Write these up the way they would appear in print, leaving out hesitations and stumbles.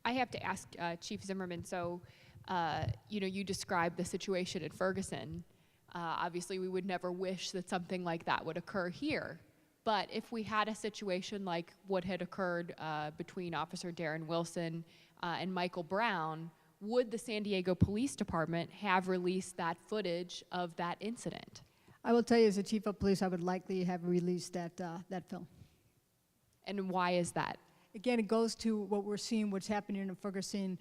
I have to ask Chief Zimmerman, so, you described the situation in Ferguson. Obviously, we would never wish that something like that would occur here. But if we had a situation like what had occurred between Officer Darren Wilson and Michael Brown, would the San Diego Police Department have released that footage of that incident? I will tell you, as a chief of police, I would likely have released that film. And why is that? Again, it goes to what we're seeing, what's happening in Ferguson,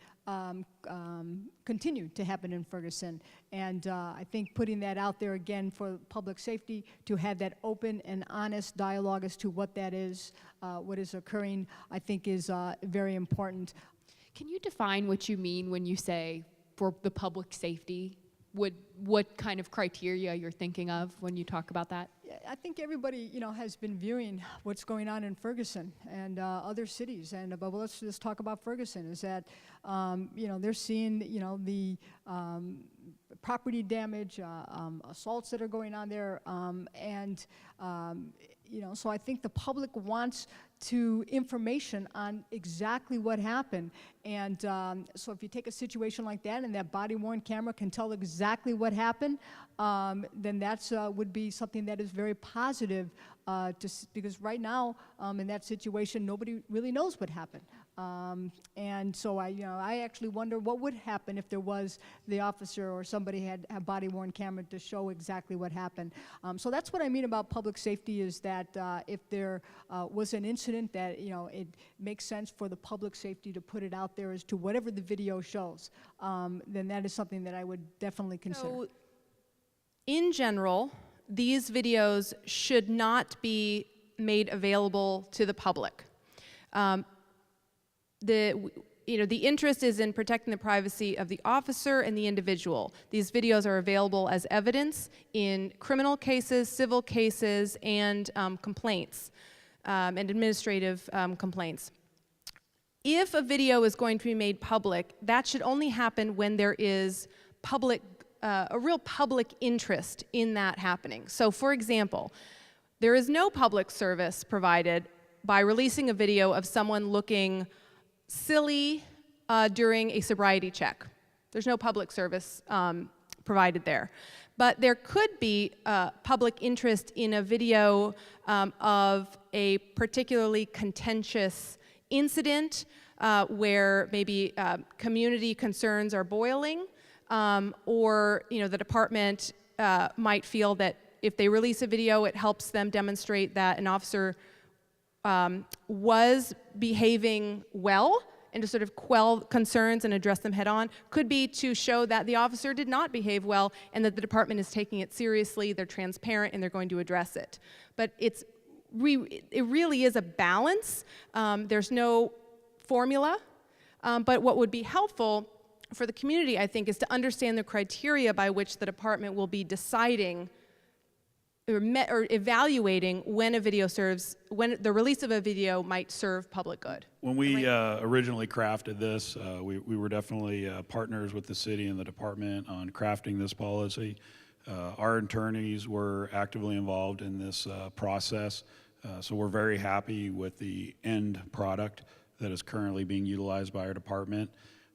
continue to happen in Ferguson. And I think putting that out there again for public safety, to have that open and honest dialogue as to what that is, what is occurring, I think is very important. Can you define what you mean when you say for the public safety? What kind of criteria you're thinking of when you talk about that? I think everybody, has been viewing what's going on in Ferguson and other cities. And but let's just talk about Ferguson. Is that, they're seeing, the property damage, assaults that are going on there, so I think the public wants information on exactly what happened. And so if you take a situation like that and that body-worn camera can tell exactly what happened, then that's would be something that is very positive, because right now in that situation, nobody really knows what happened. And so I actually wonder what would happen if there was the officer or somebody had a body-worn camera to show exactly what happened. So that's what I mean about public safety, is that if there was an incident that, it makes sense for the public safety to put it out there as to whatever the video shows, then that is something that I would definitely consider. So, in general, these videos should not be made available to the public. The interest is in protecting the privacy of the officer and the individual. These videos are available as evidence in criminal cases, civil cases, and complaints, and administrative complaints. If a video is going to be made public, that should only happen when there is a real public interest in that happening. So, for example, there is no public service provided by releasing a video of someone looking silly during a sobriety check. There's no public service provided there. But there could be public interest in a video of a particularly contentious incident where maybe community concerns are boiling, or the department might feel that if they release a video, it helps them demonstrate that an officer was behaving well, and to sort of quell concerns and address them head on. Could be to show that the officer did not behave well and that the department is taking it seriously, they're transparent, and they're going to address it. But it really is a balance. There's no formula, but what would be helpful for the community, I think, is to understand the criteria by which the department will be deciding or evaluating when when the release of a video might serve public good. When we originally crafted this, we were definitely partners with the city and the department on crafting this policy. Our attorneys were actively involved in this process, so we're very happy with the end product that is currently being utilized by our department.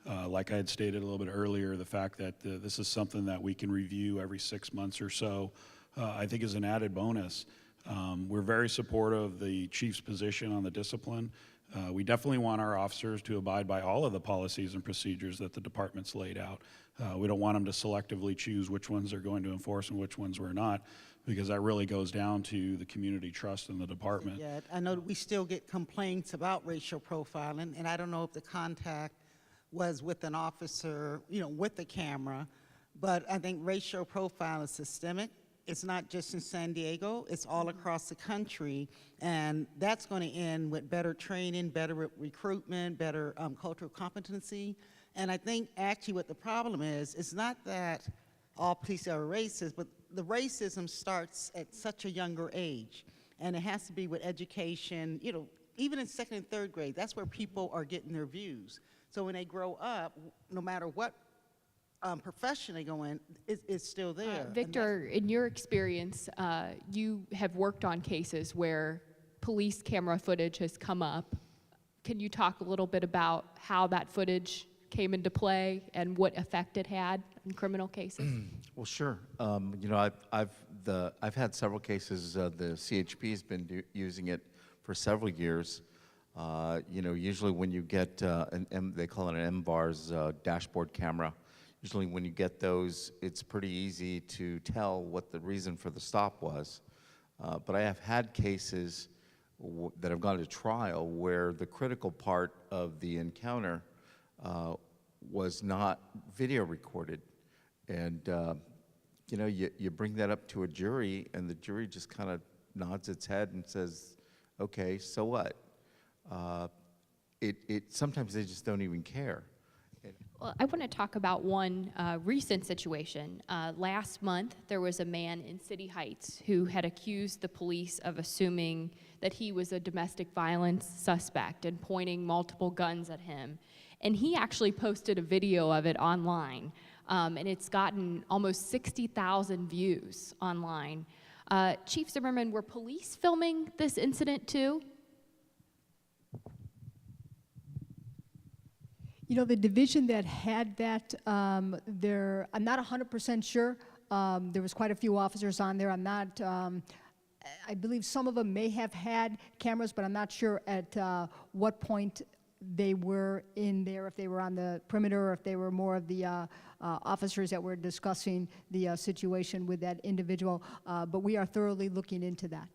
Like I had stated a little bit earlier, the fact that this is something that we can review every 6 months or so, I think is an added bonus. We're very supportive of the chief's position on the discipline. We definitely want our officers to abide by all of the policies and procedures that the department's laid out. We don't want them to selectively choose which ones they're going to enforce and which ones we're not, because that really goes down to the community trust in the department. Yeah, I know that we still get complaints about racial profiling, and I don't know if the contact was with an officer, with the camera, but I think racial profile is systemic. It's not just in San Diego, it's all across the country, and that's going to end with better training, better recruitment, better cultural competency. And I think actually what the problem is, it's not that all police are racist, but the racism starts at such a younger age, and it has to be with education, even in 2nd and 3rd grade, that's where people are getting their views. So when they grow up, no matter what profession they go in, it's still there. Victor, in your experience, you have worked on cases where police camera footage has come up Can you talk a little bit about how that footage came into play and what effect it had in criminal cases? Well, sure. You know, I've had several cases. The CHP has been using it for several years. You know, usually when you get they call it an MVARS dashboard camera. Usually when you get those, it's pretty easy to tell what the reason for the stop was. But I have had cases that have gone to trial where the critical part of the encounter was not video recorded. And, you know, you bring that up to a jury, and the jury just kind of nods its head and says, okay, so what? Sometimes they just don't even care. Well, I want to talk about one recent situation. Last month, there was a man in City Heights who had accused the police of assuming that he was a domestic violence suspect and pointing multiple guns at him. And he actually posted a video of it online, and it's gotten almost 60,000 views online. Chief Zimmerman, were police filming this incident too? You know, the division that had that, I'm not 100% sure. There was quite a few officers on there. I'm not, I believe some of them may have had cameras, but I'm not sure at what point they were in there, if they were on the perimeter or if they were more of the officers that were discussing the situation with that individual. But we are thoroughly looking into that.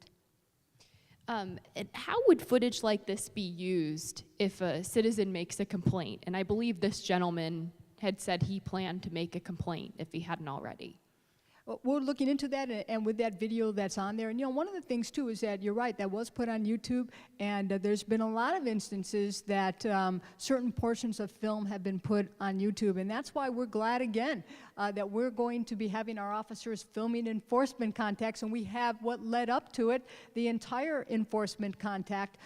And how would footage like this be used if a citizen makes a complaint? And I believe this gentleman had said he planned to make a complaint if he hadn't already. Well, we're looking into that, and with that video that's on there. And, you know, one of the things, too, is that you're right, that was put on YouTube, and there's been a lot of instances that certain portions of film have been put on YouTube. And that's why we're glad, again, that we're going to be having our officers filming enforcement contacts, and we have what led up to it, the entire enforcement contact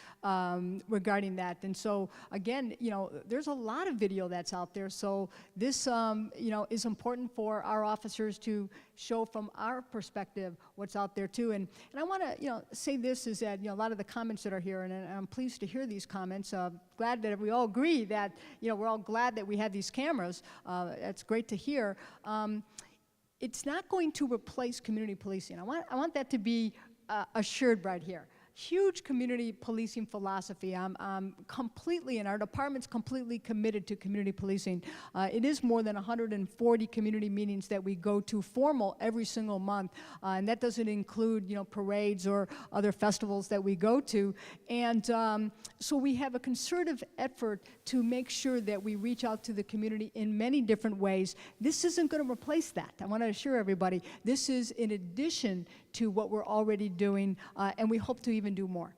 regarding that. And so, again, you know, there's a lot of video that's out there. So this, you know, is important for our officers to show from our perspective what's out there too. And I want to, you know, say this is that, you know, a lot of the comments that are here, and I'm pleased to hear these comments. Glad that we all agree that, you know, we're all glad that we have these cameras. That's great to hear. It's not going to replace community policing. I want that to be assured right here. Huge community policing philosophy. I'm completely, and our department's completely committed to community policing. It is more than 140 community meetings that we go to formal every single month, and that doesn't include, you know, parades or other festivals that we go to. And so we have a concerted effort to make sure that we reach out to the community in many different ways. This isn't going to replace that. I want to assure everybody, this is in addition to what we're already doing, and we hope to even do more.